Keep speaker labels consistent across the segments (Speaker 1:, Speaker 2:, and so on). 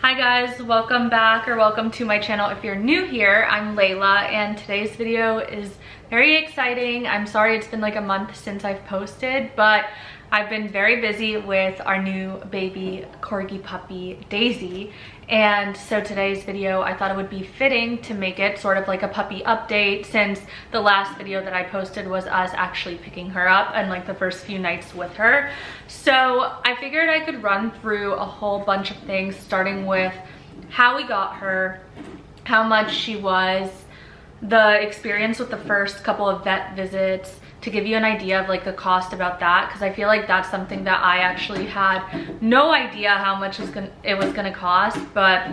Speaker 1: Hi guys, welcome back or welcome to my channel. If you're new here, I'm Layla and today's video is very exciting. I'm sorry it's been like a month since I've posted, but I've been very busy with our new baby Corgi puppy, Daisy. And so today's video, I thought it would be fitting to make it sort of like a puppy update, since the last video that I posted was us actually picking her up and like the first few nights with her. So I figured I could run through a whole bunch of things, starting with how we got her, how much she was, the experience with the first couple of vet visits, to give you an idea of like the cost about that, because I feel like that's something that I actually had no idea how much it was gonna cost, but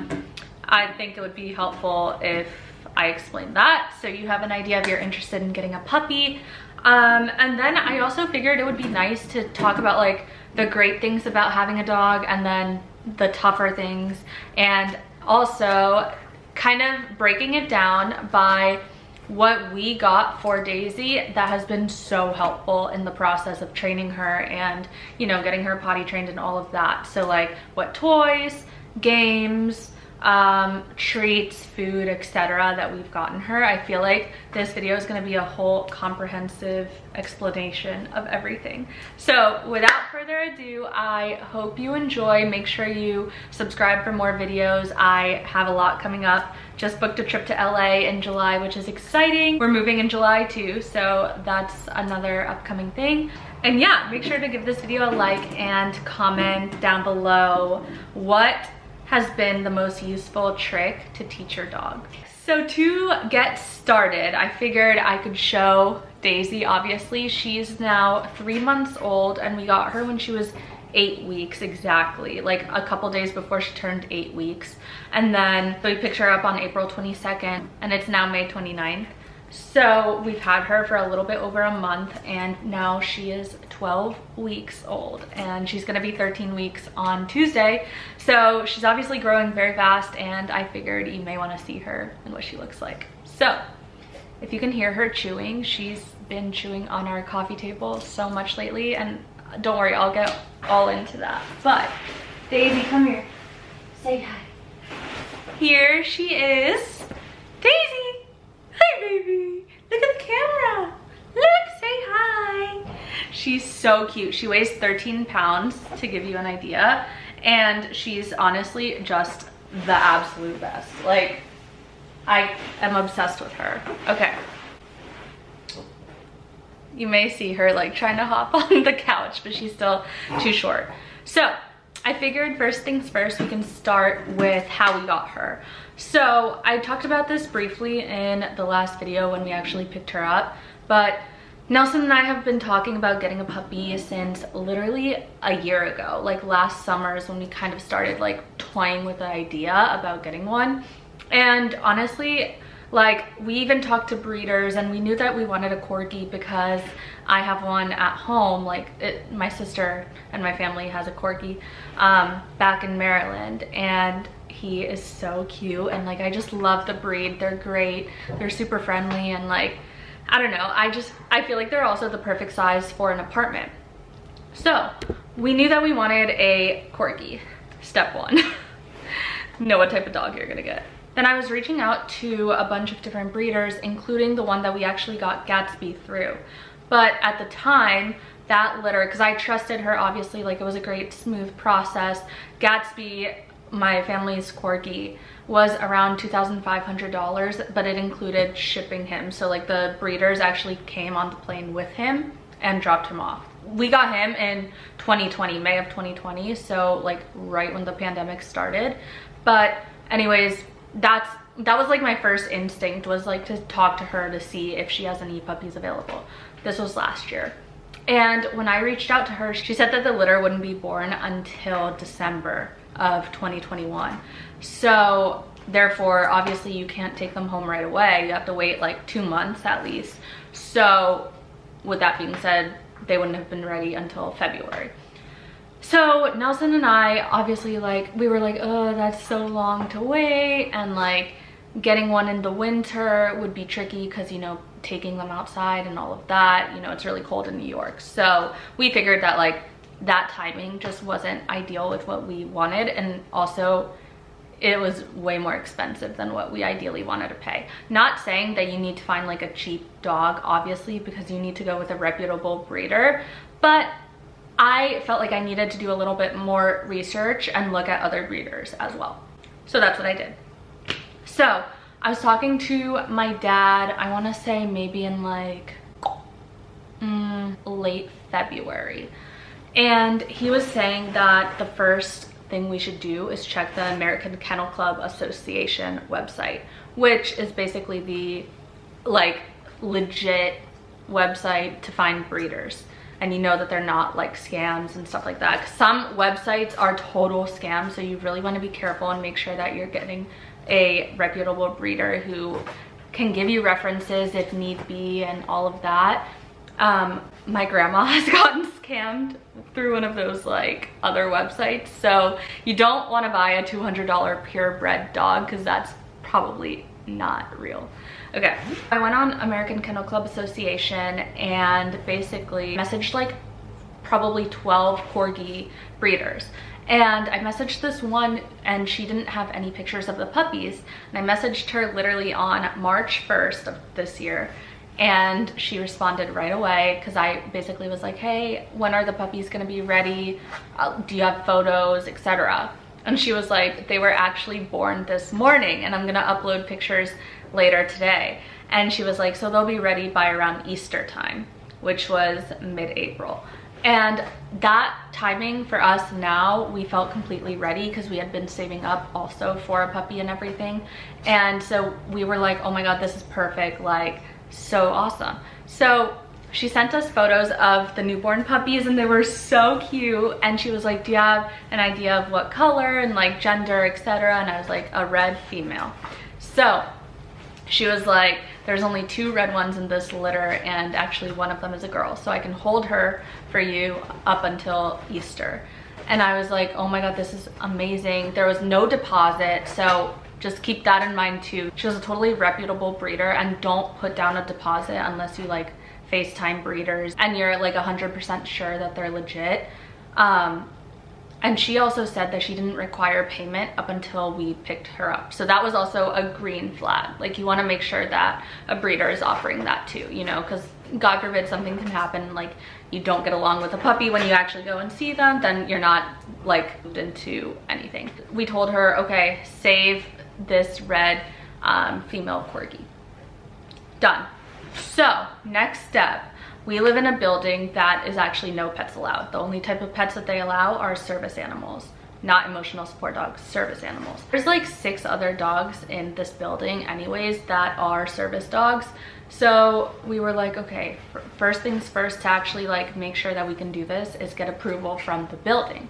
Speaker 1: I think it would be helpful if I explained that so you have an idea if you're interested in getting a puppy. And then I also figured it would be nice to talk about like the great things about having a dog and then the tougher things, and also kind of breaking it down by what we got for Daisy that has been so helpful in the process of training her and, you know, getting her potty trained and all of that. So like what toys, games, treats, food, etc. that we've gotten her. I feel like this video is going to be a whole comprehensive explanation of everything. So without further ado, I hope you enjoy. Make sure you subscribe for more videos. I have a lot coming up. Just booked a trip to LA in July, which is exciting. We're moving in July too, so that's another upcoming thing. And yeah, make sure to give this video a like and comment down below what has been the most useful trick to teach your dog. So to get started, I figured I could show Daisy. Obviously, she's now 3 months old and we got her when she was 8 weeks exactly, like a couple days before she turned 8 weeks. And then we picked her up on April 22nd and it's now May 29th. So we've had her for a little bit over a month and now she is 12 weeks old and she's gonna be 13 weeks on Tuesday. So she's obviously growing very fast and I figured you may wanna see her and what she looks like. So if you can hear her chewing, she's been chewing on our coffee table so much lately, and don't worry, I'll get all into that. But Daisy, come here, say hi. Here she is, Daisy. Hi baby, look at the camera. Look, say hi. She's so cute. She weighs 13 pounds to give you an idea. And she's honestly just the absolute best. Like, I am obsessed with her. Okay. You may see her like trying to hop on the couch, but she's still too short. So I figured first things first, we can start with how we got her. So I talked about this briefly in the last video when we actually picked her up, but Nelson and I have been talking about getting a puppy since literally a year ago. Like last summer is when we kind of started like toying with the idea about getting one. And honestly, like we even talked to breeders and we knew that we wanted a Corgi because I have one at home. Like my sister and my family has a Corgi back in Maryland, and he is so cute and like I just love the breed. They're great, they're super friendly, and like I don't know, I feel like they're also the perfect size for an apartment. So we knew that we wanted a Corgi. Step one, know what type of dog you're gonna get. Then I was reaching out to a bunch of different breeders, including the one that we actually got Gatsby through. But at the time, that litter, because I trusted her, obviously, like it was a great smooth process. Gatsby, my family's Corgi, was around $2,500, but it included shipping him. So like the breeders actually came on the plane with him and dropped him off. We got him in 2020, May of 2020, so like right when the pandemic started. But anyways, that was like my first instinct, was like to talk to her to see if she has any puppies available. This was last year. And when I reached out to her, she said that the litter wouldn't be born until December of 2021. So therefore, obviously you can't take them home right away. You have to wait like 2 months at least. So with that being said, they wouldn't have been ready until February. So Nelson and I, obviously, like we were like, oh, that's so long to wait, and like getting one in the winter would be tricky because, you know, taking them outside and all of that, you know, it's really cold in New York. So we figured that like that timing just wasn't ideal with what we wanted, and also it was way more expensive than what we ideally wanted to pay. Not saying that you need to find like a cheap dog, obviously, because you need to go with a reputable breeder, but I felt like I needed to do a little bit more research and look at other breeders as well. So that's what I did. So I was talking to my dad, I want to say maybe in like late February, and he was saying that the first thing we should do is check the American Kennel Club Association website, which is basically the like legit website to find breeders, and you know that they're not like scams and stuff like that. Some websites are total scams, so you really want to be careful and make sure that you're getting a reputable breeder who can give you references if need be and all of that. My grandma has gotten scammed through one of those like other websites, so you don't want to buy a $200 purebred dog because that's probably not real. Okay, I went on American Kennel Club Association and basically messaged like probably 12 Corgi breeders. And I messaged this one and she didn't have any pictures of the puppies. And I messaged her literally on March 1st of this year. And she responded right away because I basically was like, hey, when are the puppies gonna be ready? Do you have photos, etc.? And she was like, they were actually born this morning and I'm gonna upload pictures later today. And she was like, so they'll be ready by around Easter time, which was mid-April. And that timing for us now, we felt completely ready because we had been saving up also for a puppy and everything. And so we were like, oh my God, this is perfect, like so awesome. So she sent us photos of the newborn puppies and they were so cute. And she was like, do you have an idea of what color and like gender, etc.? And I was like, a red female. So she was like, there's only 2 red ones in this litter and actually one of them is a girl, so I can hold her for you up until Easter. And I was like, oh my God, this is amazing. There was no deposit, so just keep that in mind too. She was a totally reputable breeder, and don't put down a deposit unless you like FaceTime breeders and you're like 100% sure that they're legit. And she also said that she didn't require payment up until we picked her up. So that was also a green flag. Like you want to make sure that a breeder is offering that too, you know, because God forbid something can happen, like you don't get along with a puppy when you actually go and see them, then you're not like moved into anything. We told her, okay, save this red female Corgi. Done. So next step, we live in a building that is actually no pets allowed. The only type of pets that they allow are service animals, not emotional support dogs, service animals. There's like 6 other dogs in this building anyways that are service dogs. So we were like, okay, first things first, to actually like make sure that we can do this is get approval from the building.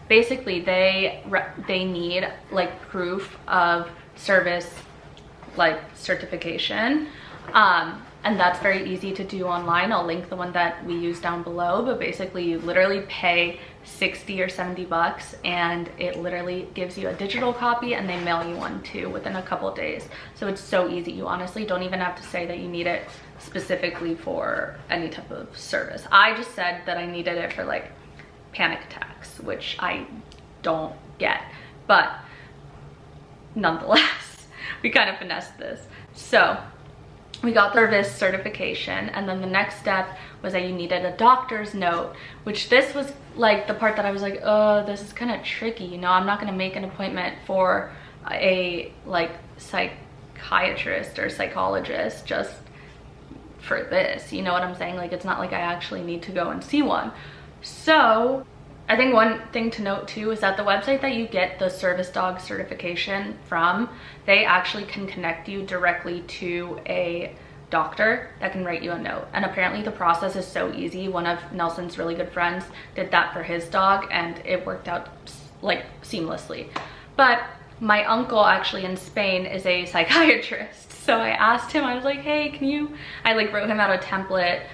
Speaker 1: Basically, they need like proof of service, like certification. And that's very easy to do online. I'll link the one that we use down below, but basically you literally pay 60 or 70 bucks and it literally gives you a digital copy and they mail you one too within a couple of days. So it's so easy. You honestly don't even have to say that you need it specifically for any type of service. I just said that I needed it for like panic attacks, which I don't get, but nonetheless, we kind of finessed this. So we got the service certification, and then the next step was that you needed a doctor's note, which this was like the part that I was like, oh, this is kind of tricky, you know, I'm not going to make an appointment for a like psychiatrist or psychologist just for this, you know what I'm saying? Like, it's not like I actually need to go and see one. So I think one thing to note too is that the website that you get the service dog certification from, they actually can connect you directly to a doctor that can write you a note. And apparently the process is so easy. One of Nelson's really good friends did that for his dog and it worked out like seamlessly. But my uncle actually in Spain is a psychiatrist. So I asked him, I was like, hey, can you, I like wrote him out a template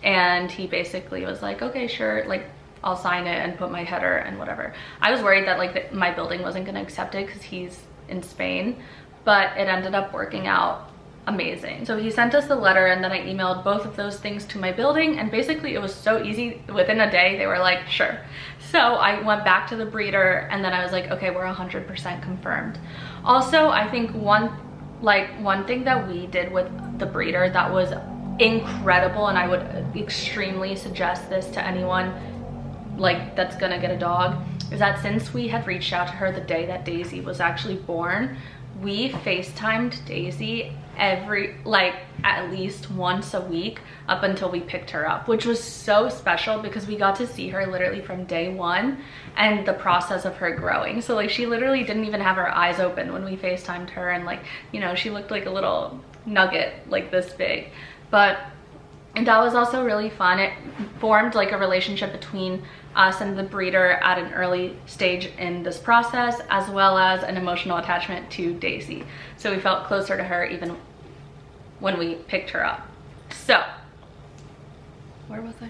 Speaker 1: and he basically was like, okay, sure, like I'll sign it and put my header and whatever. I was worried that like my building wasn't gonna accept it because he's in Spain, but it ended up working out amazing. So he sent us the letter, and then I emailed both of those things to my building, and basically it was so easy. Within a day they were like, sure. So I went back to the breeder, and then I was like, okay, we're 100% confirmed. Also, I think one thing that we did with the breeder that was incredible, and I would extremely suggest this to anyone like that's gonna get a dog, is that since we had reached out to her the day that Daisy was actually born, we FaceTimed Daisy at least once a week up until we picked her up, which was so special because we got to see her literally from day one and the process of her growing. So like she literally didn't even have her eyes open when we FaceTimed her, and like, you know, she looked like a little nugget like this big. But that was also really fun. It formed like a relationship between us and the breeder at an early stage in this process, as well as an emotional attachment to Daisy. So we felt closer to her even when we picked her up. So, where was I?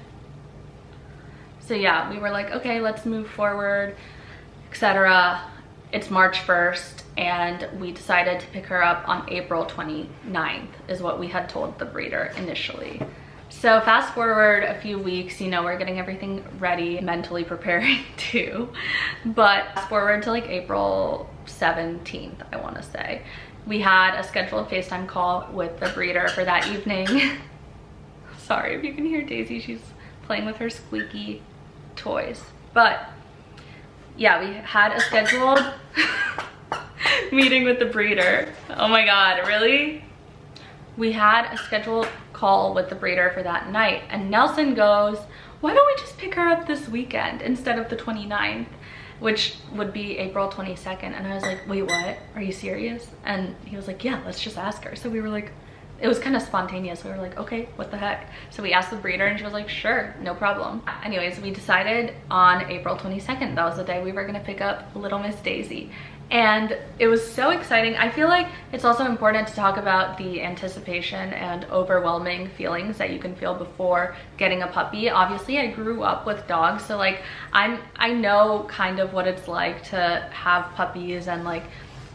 Speaker 1: So yeah, we were like, okay, let's move forward, etc. It's March 1st, and we decided to pick her up on April 29th is what we had told the breeder initially. So fast forward a few weeks, you know, we're getting everything ready, mentally preparing too. But fast forward to like April 17th, I want to say. We had a scheduled FaceTime call with the breeder for that evening. Sorry if you can hear Daisy, she's playing with her squeaky toys. But yeah, we had a scheduled meeting with the breeder. Oh my God, really? We had a scheduled call with the breeder for that night, and Nelson goes, why don't we just pick her up this weekend instead of the 29th, which would be April 22nd. And I was like, wait, what? Are you serious? And he was like, yeah, let's just ask her. So we were like, it was kind of spontaneous. We were like, okay, what the heck? So we asked the breeder, and she was like, sure, no problem. Anyways, we decided on April 22nd. That was the day we were gonna pick up little Miss Daisy. And it was so exciting. I feel like it's also important to talk about the anticipation and overwhelming feelings that you can feel before getting a puppy. Obviously, I grew up with dogs, so like I know kind of what it's like to have puppies and like,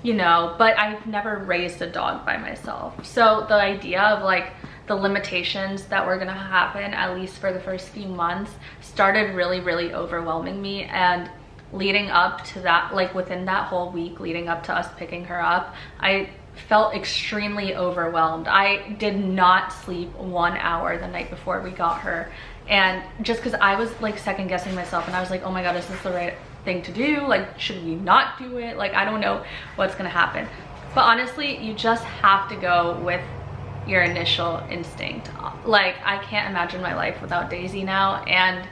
Speaker 1: you know, but I've never raised a dog by myself. So the idea of like the limitations that were gonna happen, at least for the first few months, started really overwhelming me. And leading up to that, like within that whole week leading up to us picking her up, I felt extremely overwhelmed. I did not sleep 1 hour the night before we got her, and just because I was like second guessing myself, and I was like, oh my God, is this the right thing to do? Like, should we not do it? Like, I don't know what's gonna happen. But honestly, you just have to go with your initial instinct. Like, I can't imagine my life without Daisy now, and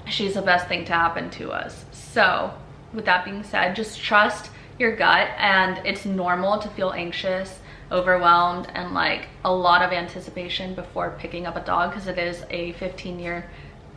Speaker 1: she's the best thing to happen to us. So with that being said, just trust your gut, and it's normal to feel anxious, overwhelmed, and like a lot of anticipation before picking up a dog, because it is a 15-year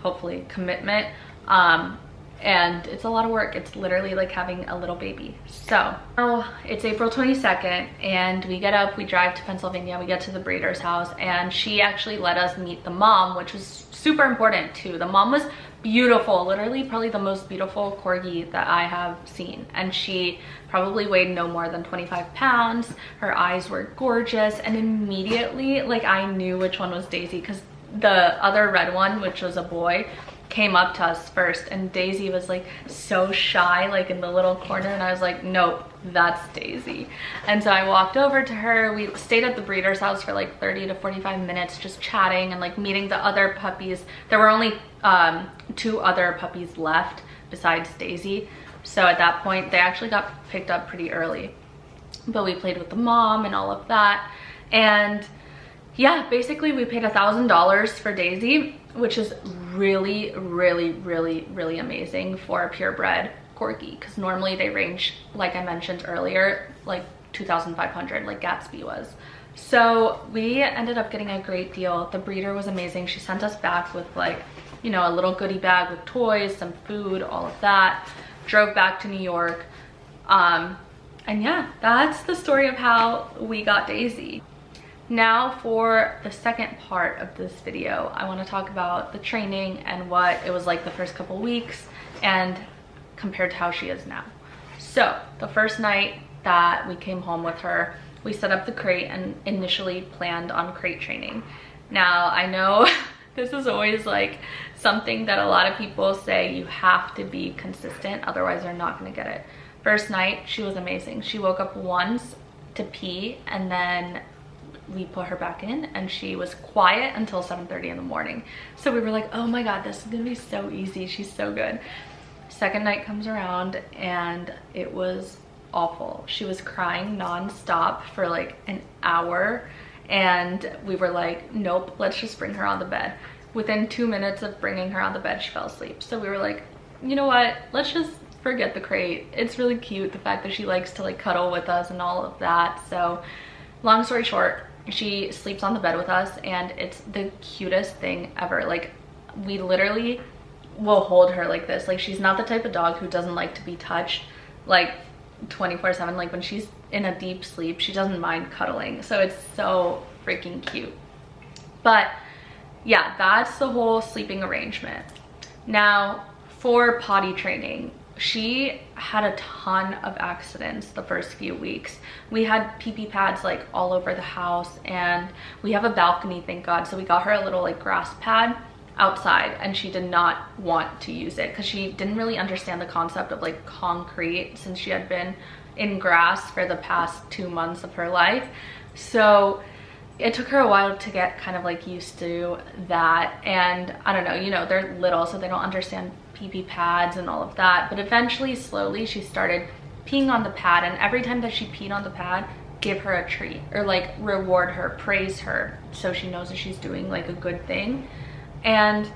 Speaker 1: hopefully commitment, and it's a lot of work. It's literally like having a little baby. So now it's April 22nd, and we get up, we drive to Pennsylvania, we get to the breeder's house, and she actually let us meet the mom, which was super important too. The mom was beautiful, literally probably the most beautiful Corgi that I have seen, and she probably weighed no more than 25 pounds. Her eyes were gorgeous, and immediately like I knew which one was Daisy, because the other red one, which was a boy, came up to us first, and Daisy was like so shy, like in the little corner, and I was like, nope, that's Daisy. And so I walked over to her. We stayed at the breeder's house for like 30 to 45 minutes just chatting and like meeting the other puppies. There were only 2 other puppies left besides Daisy, so at that point they actually got picked up pretty early. But we played with the mom and all of that, and yeah, basically we paid $1,000 for Daisy, which is really amazing for a purebred Corgi, because normally they range, like I mentioned earlier, like 2,500 like Gatsby was. So we ended up getting a great deal. The breeder was amazing. She sent us back with like, you know, a little goodie bag with toys, some food, all of that. Drove back to New York, and yeah, that's the story of how we got Daisy. Now for the second part of this video, I want to talk about the training and what it was like the first couple weeks and compared to how she is now. So the first night that we came home with her, we set up the crate and initially planned on crate training. Now, I know this is always like something that a lot of people say you have to be consistent, otherwise you're not gonna get it. First night, she was amazing. She woke up once to pee and then we put her back in and she was quiet until 7:30 in the morning. So we were like, oh my God, this is gonna be so easy. She's so good. Second night comes around and it was awful. She was crying nonstop for like an hour and we were like, nope, let's just bring her on the bed. Within 2 minutes of bringing her on the bed, she fell asleep. So we were like, you know what? Let's just forget the crate. It's really cute, the fact that she likes to like cuddle with us and all of that. So long story short, she sleeps on the bed with us and it's the cutest thing ever. Like, we literally will hold her like this. Like, she's not the type of dog who doesn't like to be touched like 24/7. Like, when she's in a deep sleep, she doesn't mind cuddling. So it's so freaking cute. But yeah, that's the whole sleeping arrangement. Now, for potty training, she had a ton of accidents the first few weeks. We had pee-pee pads like all over the house and we have a balcony, thank God. So we got her a little like grass pad outside and she did not want to use it because she didn't really understand the concept of like concrete since she had been in grass for the past 2 months of her life. So it took her a while to get kind of like used to that. And I don't know, you know, they're little, so they don't understand pee-pee pads and all of that. But eventually, slowly, she started peeing on the pad. And every time that she peed on the pad, give her a treat or like reward her, praise her, so she knows that she's doing like a good thing. And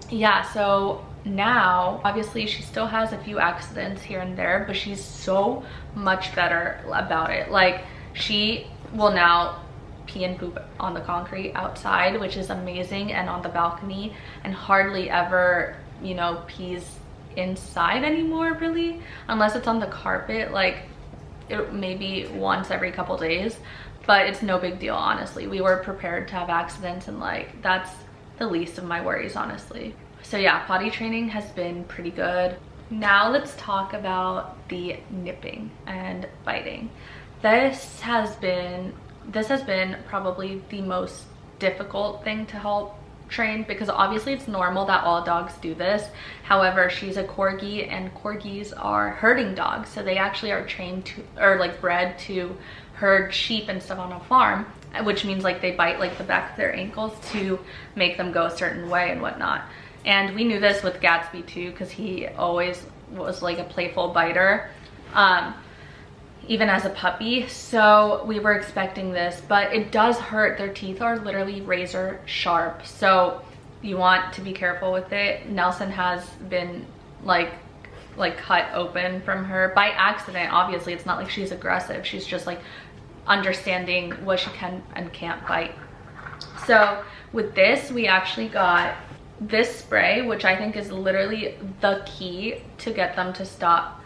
Speaker 1: yeah, so now obviously she still has a few accidents here and there, but she's so much better about it. Like, she will now pee and poop on the concrete outside, which is amazing, and on the balcony, and hardly ever, you know, pees inside anymore, really, unless it's on the carpet, like it maybe once every couple days, but it's no big deal, honestly. We were prepared to have accidents and like that's the least of my worries, honestly. So yeah, potty training has been pretty good. Now let's talk about the nipping and biting. This has been probably the most difficult thing to help train, because obviously it's normal that all dogs do this. However, she's a Corgi and Corgis are herding dogs, so they actually are trained to, or like bred to herd sheep and stuff on a farm, which means like they bite like the back of their ankles to make them go a certain way and whatnot. And we knew this with Gatsby too, because he always was like a playful biter. Even as a puppy, so we were expecting this, but it does hurt. Their teeth are literally razor sharp, so you want to be careful with it. Nelson has been like cut open from her by accident. Obviously, it's not like she's aggressive. She's just like understanding what she can and can't bite. So with this, we actually got this spray, which I think is literally the key to get them to stop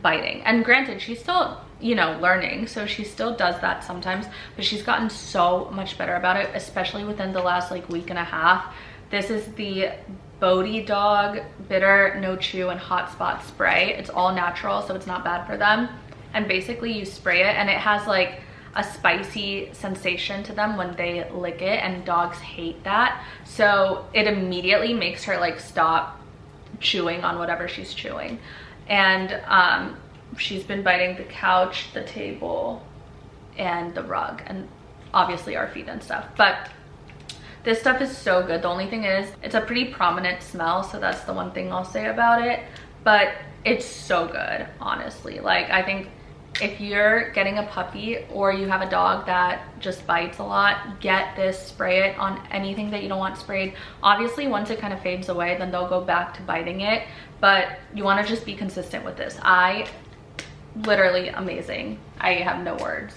Speaker 1: biting. And granted, she's still, you know, learning, so she still does that sometimes, but she's gotten so much better about it, especially within the last like week and a half. This is the Bodhi Dog Bitter No Chew and Hot Spot Spray. It's all natural, so it's not bad for them. And basically you spray it and it has like a spicy sensation to them when they lick it, and dogs hate that. So it immediately makes her like stop chewing on whatever she's chewing. And she's been biting the couch, the table, and the rug, and obviously our feet and stuff. But this stuff is so good. The only thing is, it's a pretty prominent smell, so that's the one thing I'll say about it. But it's so good, honestly. Like, I think if you're getting a puppy or you have a dog that just bites a lot, get this, spray it on anything that you don't want sprayed. Obviously, once it kind of fades away, then they'll go back to biting it, but you want to just be consistent with this. Literally amazing. I have no words.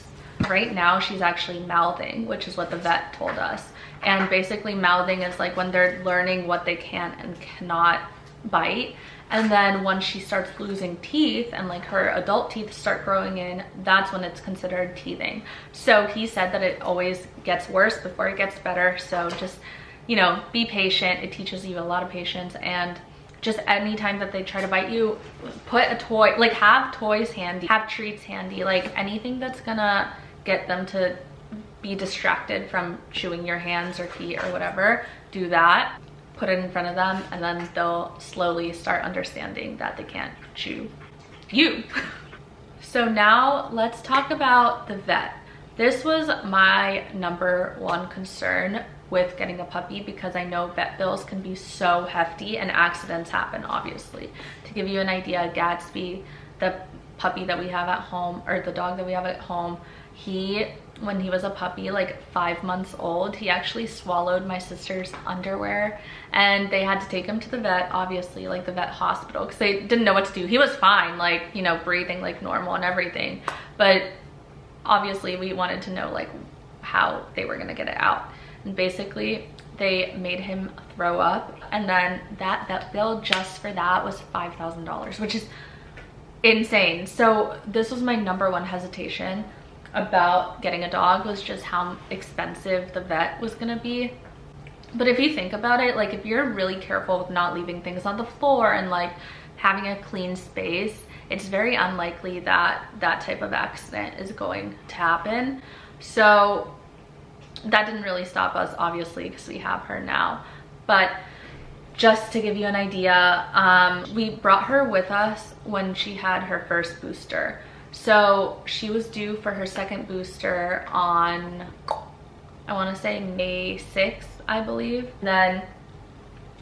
Speaker 1: Right now, she's actually mouthing, which is what the vet told us. And basically mouthing is like when they're learning what they can and cannot bite. And then once she starts losing teeth and like her adult teeth start growing in, that's when it's considered teething. So he said that it always gets worse before it gets better. So just, you know, be patient. It teaches you a lot of patience. And just anytime that they try to bite you, put a toy, like have toys handy, have treats handy, like anything that's gonna get them to be distracted from chewing your hands or feet or whatever, do that, put it in front of them, and then they'll slowly start understanding that they can't chew you. So now let's talk about the vet. This was my number one concern with getting a puppy, because I know vet bills can be so hefty and accidents happen, obviously. To give you an idea, Gatsby, the puppy that we have at home, or the dog that we have at home, when he was a puppy, like 5 months old, he actually swallowed my sister's underwear, and they had to take him to the vet, obviously, like the vet hospital, because they didn't know what to do. He was fine, like, you know, breathing like normal and everything, but obviously we wanted to know like how they were gonna get it out. And basically they made him throw up, and then that vet bill just for that was $5,000, which is insane. So this was my number one hesitation about getting a dog, was just how expensive the vet was gonna be. But if you think about it, like if you're really careful with not leaving things on the floor and like having a clean space, it's very unlikely that that type of accident is going to happen. So that didn't really stop us, obviously, because we have her now. But just to give you an idea, we brought her with us when she had her first booster. So she was due for her second booster on, I want to say May 6th, I believe. Then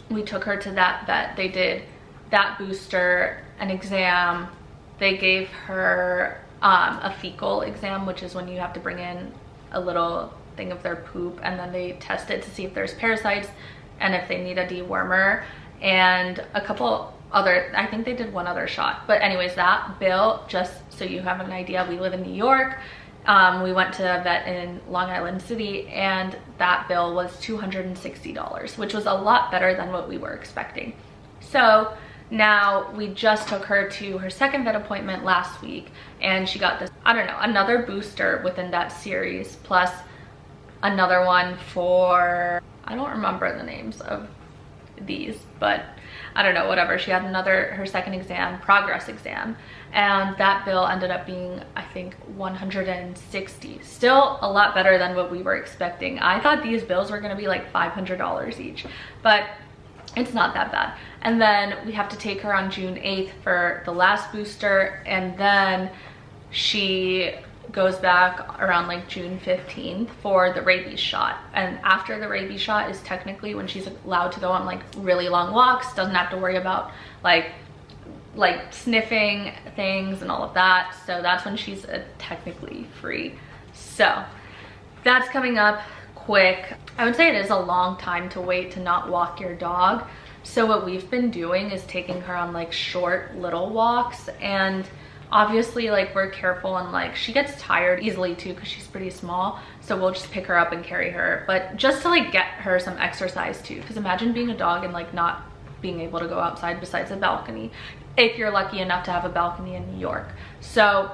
Speaker 1: we took her to that vet. They did that booster, an exam. They gave her a fecal exam, which is when you have to bring in a little thing of their poop, and then they test it to see if there's parasites and if they need a dewormer, and a couple other, I think they did one other shot. But anyways, that bill, just so you have an idea, we live in New York. We went to a vet in Long Island City, and that bill was $260, which was a lot better than what we were expecting. So now we just took her to her second vet appointment last week, and she got this, I don't know, another booster within that series, plus another one for, I don't remember the names of these, but I don't know, whatever. She had her second exam, progress exam, and that bill ended up being, I think, $160. Still a lot better than what we were expecting. I thought these bills were gonna be like $500 each, but it's not that bad. And then we have to take her on June 8th for the last booster, and then she goes back around like June 15th for the rabies shot. And after the rabies shot is technically when she's allowed to go on like really long walks, doesn't have to worry about like sniffing things and all of that. So that's when she's technically free. So that's coming up quick. I would say it is a long time to wait to not walk your dog. So what we've been doing is taking her on like short little walks, and obviously like we're careful, and like she gets tired easily too because she's pretty small, so we'll just pick her up and carry her, but just to like get her some exercise too, because imagine being a dog and like not being able to go outside besides a balcony, if you're lucky enough to have a balcony in New York. So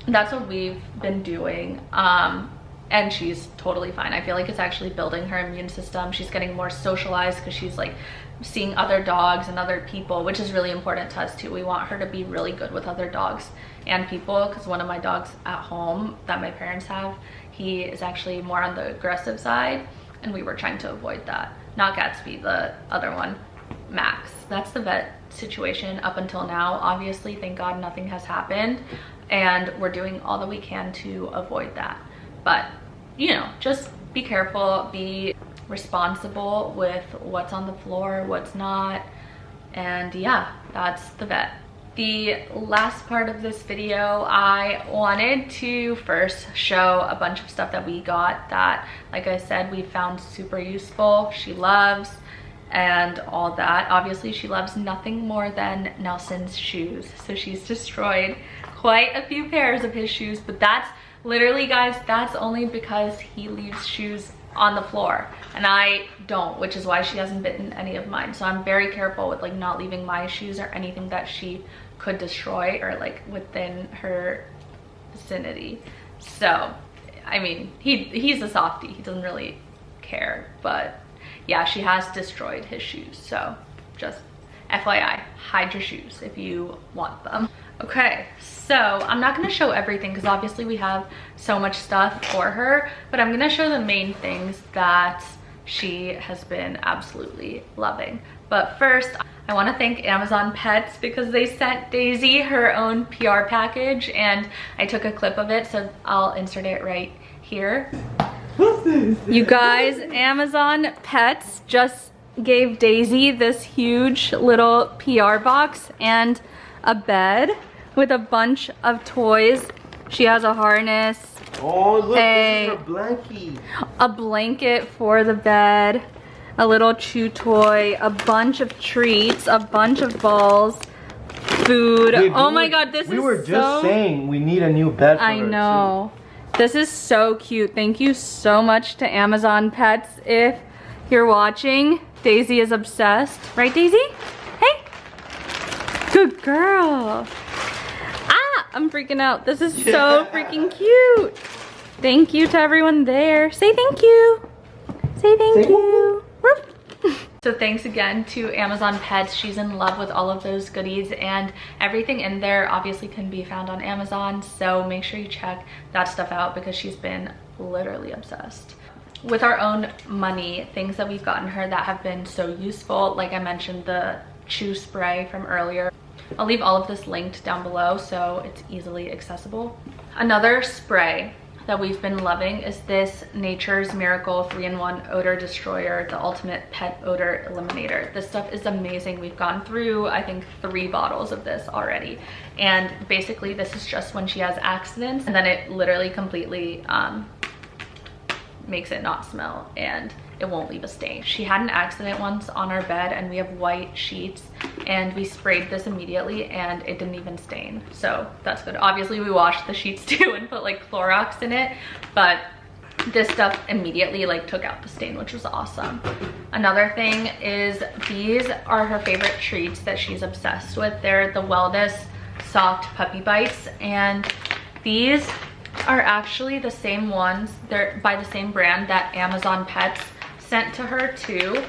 Speaker 1: that's what we've been doing, and she's totally fine. I feel like it's actually building her immune system. She's getting more socialized because she's like seeing other dogs and other people, which is really important to us too. We want her to be really good with other dogs and people, because one of my dogs at home that my parents have, he is actually more on the aggressive side, and we were trying to avoid that. Not Gatsby, the other one, Max. That's the vet situation up until now. Obviously, thank God nothing has happened, and we're doing all that we can to avoid that. But you know, just be careful, be responsible with what's on the floor, what's not, and yeah, that's the vet. The last part of this video, I wanted to first show a bunch of stuff that we got that, like I said, we found super useful, she loves, and all that. Obviously, she loves nothing more than Nelson's shoes, so she's destroyed quite a few pairs of his shoes, but that's literally, guys, that's only because he leaves shoes on the floor and I don't, which is why she hasn't bitten any of mine. So I'm very careful with like not leaving my shoes or anything that she could destroy or like within her vicinity. So I mean, he's a softie, he doesn't really care, but yeah, she has destroyed his shoes. So just FYI, hide your shoes if you want them. Okay, so I'm not gonna show everything because obviously we have so much stuff for her, but I'm gonna show the main things that she has been absolutely loving. But first, I want to thank Amazon Pets because they sent Daisy her own PR package, and I took a clip of it, so I'll insert it right here. You guys, Amazon Pets just gave Daisy this huge little PR box and a bed with a bunch of toys. She has a harness.
Speaker 2: Oh, look, this is her blankie.
Speaker 1: A blanket for the bed, a little chew toy, a bunch of treats, a bunch of balls, food. Dude, oh my god, this is so...
Speaker 2: We were just saying we need a new bed for her,
Speaker 1: I know. Too. This is so cute. Thank you so much to Amazon Pets. If you're watching, Daisy is obsessed. Right, Daisy? Hey. Good girl. Ah, I'm freaking out. This is so freaking cute. Thank you to everyone there. Say thank you. Say thank you. So thanks again to Amazon Pets. She's in love with all of those goodies, and everything in there obviously can be found on Amazon, so make sure you check that stuff out because she's been literally obsessed. With our own money, things that we've gotten her that have been so useful, like I mentioned, the chew spray from earlier. I'll leave all of this linked down below so it's easily accessible. Another spray that we've been loving is this Nature's Miracle 3-in-1 Odor Destroyer, the ultimate pet odor eliminator. This stuff is amazing. We've gone through, I think, 3 bottles of this already. And basically this is just when she has accidents, and then it literally completely makes it not smell, and it won't leave a stain. She had an accident once on our bed, and we have white sheets, and we sprayed this immediately and it didn't even stain, so that's good. Obviously we washed the sheets too and put like Clorox in it, but this stuff immediately like took out the stain, which was awesome. Another thing is these are her favorite treats that she's obsessed with. They're the Wellness Soft Puppy Bites, and these are actually the same ones. They're by the same brand that Amazon Pets sent to her too.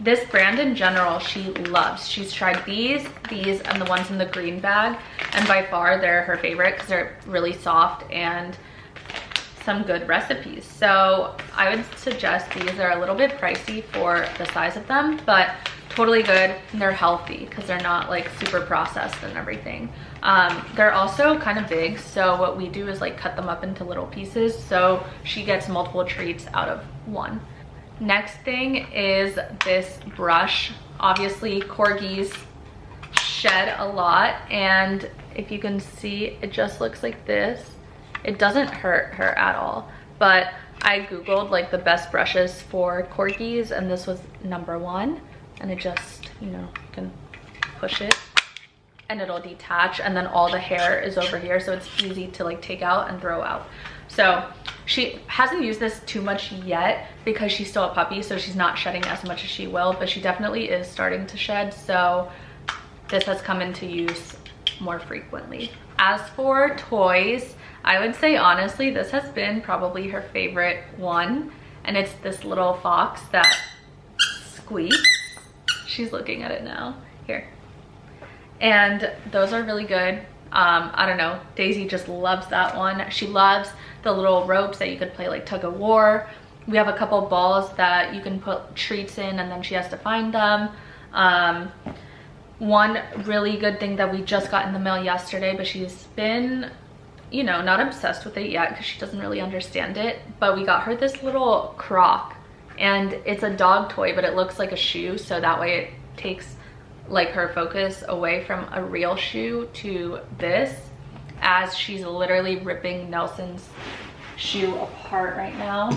Speaker 1: This brand in general she loves. She's tried these, and the ones in the green bag, and by far they're her favorite because they're really soft and some good recipes. So I would suggest these. Are a little bit pricey for the size of them, but totally good. They're healthy because they're not like super processed and everything. They're also kind of big, so what we do is like cut them up into little pieces so she gets multiple treats out of one. Next thing is this brush. Obviously Corgis shed a lot, and if you can see, it just looks like this. It doesn't hurt her at all, but I googled like the best brushes for Corgis, and this was #1, and it just, you know, you can push it and it'll detach, and then all the hair is over here, so it's easy to like take out and throw out. So she hasn't used this too much yet because she's still a puppy, so she's not shedding as much as she will, but she definitely is starting to shed, so this has come into use more frequently. As for toys, I would say honestly this has been probably her favorite one, and it's this little fox that squeaks. She's looking at it now. Here. And those are really good. I don't know, Daisy just loves that one. She loves the little ropes that you could play like tug of war. We have a couple balls that you can put treats in, and then she has to find them. One really good thing that we just got in the mail yesterday, but she's been, you know, not obsessed with it yet because she doesn't really understand it, but we got her this little croc, and it's a dog toy, but it looks like a shoe, so that way it takes like her focus away from a real shoe to this, as she's literally ripping Nelson's shoe apart right now.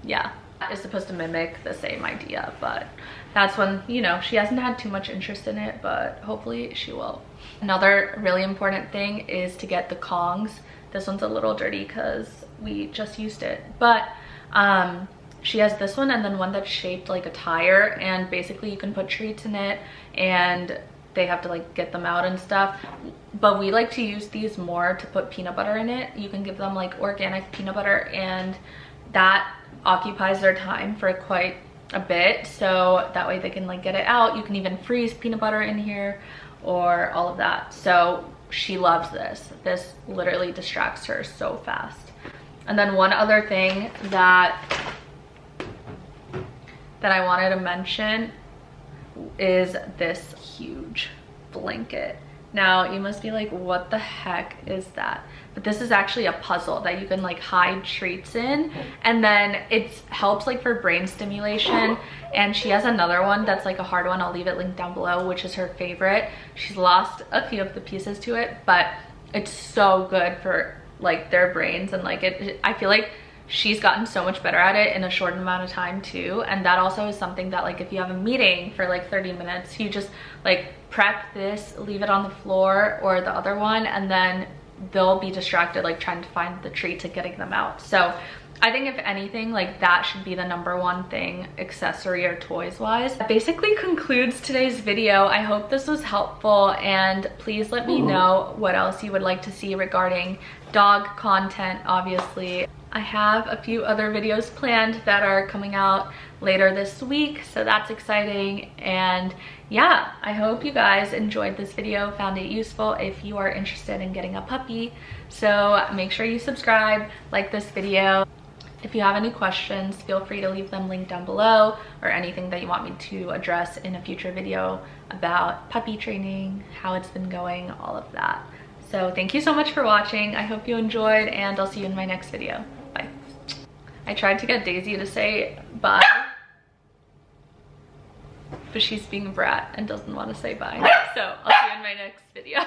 Speaker 1: Yeah, it's supposed to mimic the same idea, but that's when, you know, she hasn't had too much interest in it, but hopefully she will. Another really important thing is to get the Kongs. This one's a little dirty because we just used it, but she has this one and then one that's shaped like a tire, and basically you can put treats in it and they have to like get them out and stuff, but we like to use these more to put peanut butter in it. You can give them like organic peanut butter, and that occupies their time for quite a bit, so that way they can like get it out. You can even freeze peanut butter in here, or all of that. So she loves this. This literally distracts her so fast. And then one other thing that I wanted to mention is this huge blanket. Now you must be like, what the heck is that? But this is actually a puzzle that you can like hide treats in, and then it helps like for brain stimulation. And she has another one that's like a hard one. I'll leave it linked down below, which is her favorite. She's lost a few of the pieces to it, but it's so good for like their brains. And like I feel like she's gotten so much better at it in a short amount of time too. And that also is something that like if you have a meeting for like 30 minutes, you just like prep this, leave it on the floor or the other one, and then they'll be distracted like trying to find the treats and getting them out. So I think if anything, like that should be the #1 thing, accessory or toys wise. That basically concludes today's video. I hope this was helpful, and please let me know what else you would like to see regarding dog content. Obviously I have a few other videos planned that are coming out later this week, so that's exciting. And yeah, I hope you guys enjoyed this video, found it useful if you are interested in getting a puppy. So make sure you subscribe, like this video. If you have any questions, feel free to leave them linked down below, or anything that you want me to address in a future video about puppy training, how it's been going, all of that. So thank you so much for watching. I hope you enjoyed, and I'll see you in my next video. Bye. I tried to get Daisy to say bye, but she's being a brat and doesn't want to say bye. So I'll see you in my next video.